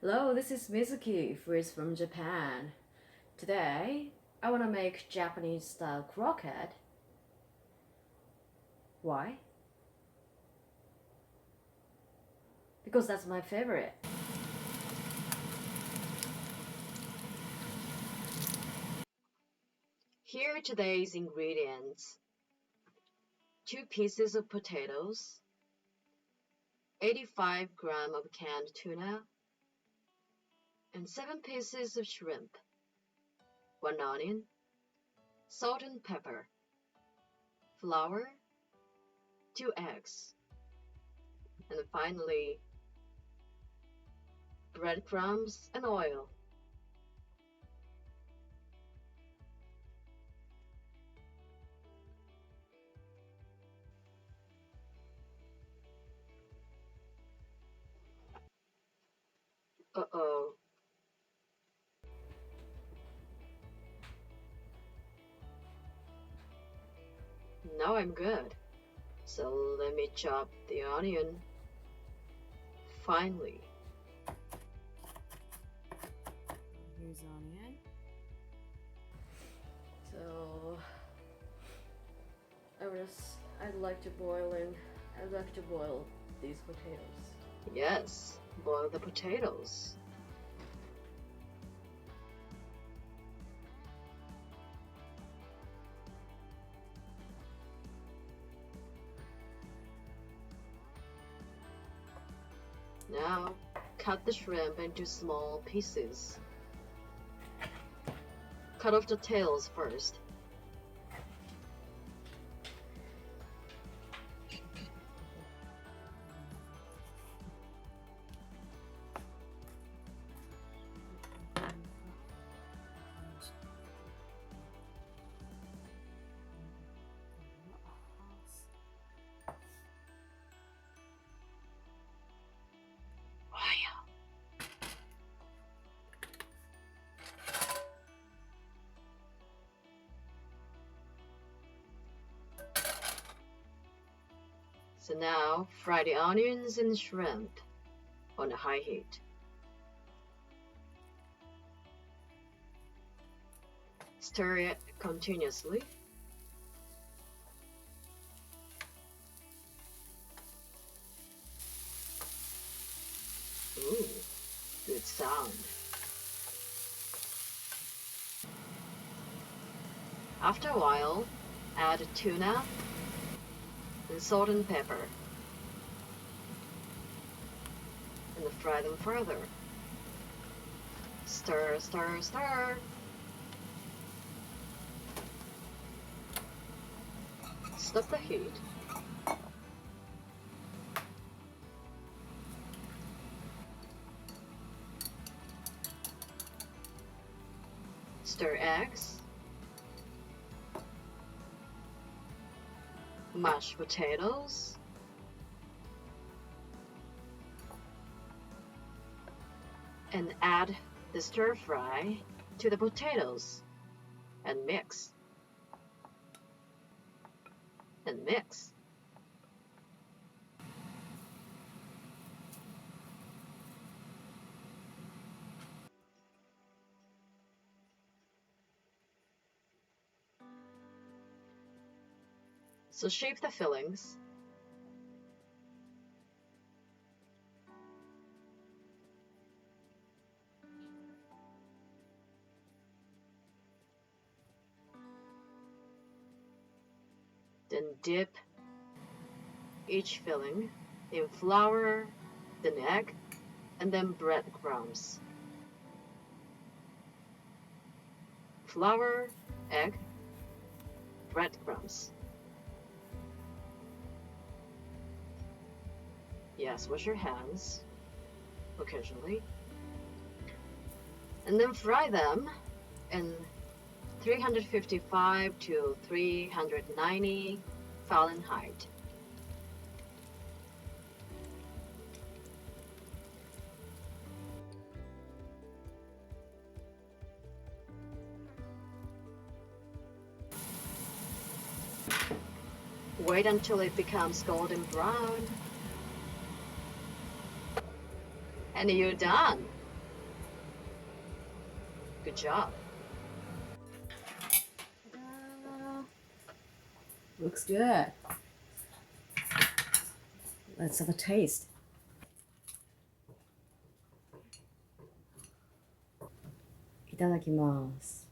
Hello, this is Mizuki, freeze from Japan. Today, I want to make Japanese style croquette. Why? Because that's my favorite. Here are today's ingredients. 2 pieces of potatoes, 85 grams of canned tuna, and 7 pieces of shrimp, 1 onion, salt and pepper, flour, 2 eggs, and finally breadcrumbs and oil. Uh-oh. Now I'm good. So let me chop the onion finely. Here's onion. So I'd like to boil these potatoes. Yes, boil the potatoes. Now, cut the shrimp into small pieces. Cut off the tails first. So now, fry the onions and shrimp on a high heat. Stir it continuously. Ooh, good sound. After a while, add tuna and salt and pepper, and fry them further. Stir, stir, stir. Stop the heat. Stir eggs. Mashed potatoes. And add the stir fry to the potatoes and mix. And mix. So shape the fillings. Then dip each filling in flour, then egg, and then breadcrumbs. Flour, egg, breadcrumbs. Yes, wash your hands occasionally. And then fry them in 355 to 390 Fahrenheit. Wait until it becomes golden brown. And you're done. Good job. Ta-da. Looks good. Let's have a taste. Itadakimasu.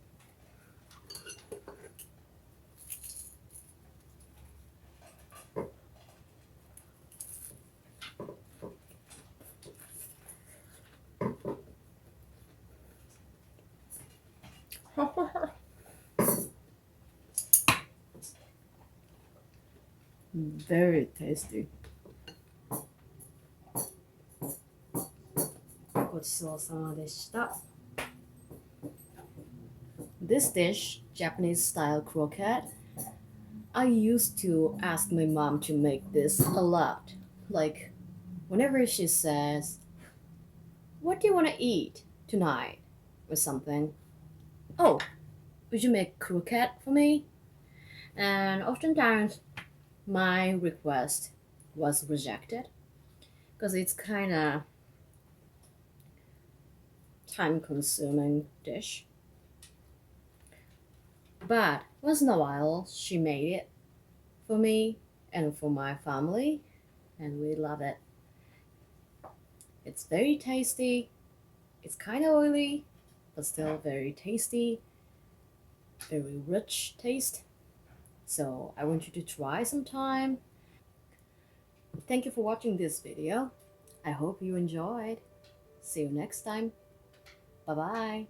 Very tasty. ごちそうさまでした。This dish, Japanese style croquette, I used to ask my mom to make this a lot. Like, whenever she says, "What do you want to eat tonight?" or something. "Oh, would you make croquette for me?" And oftentimes, my request was rejected because it's kind of time-consuming dish. But once in a while, she made it for me and for my family, and we love it. It's very tasty. It's kind of oily, but still very tasty, very rich taste. So I want you to try sometime. Thank you for watching this video. I hope you enjoyed. See you next time. Bye bye.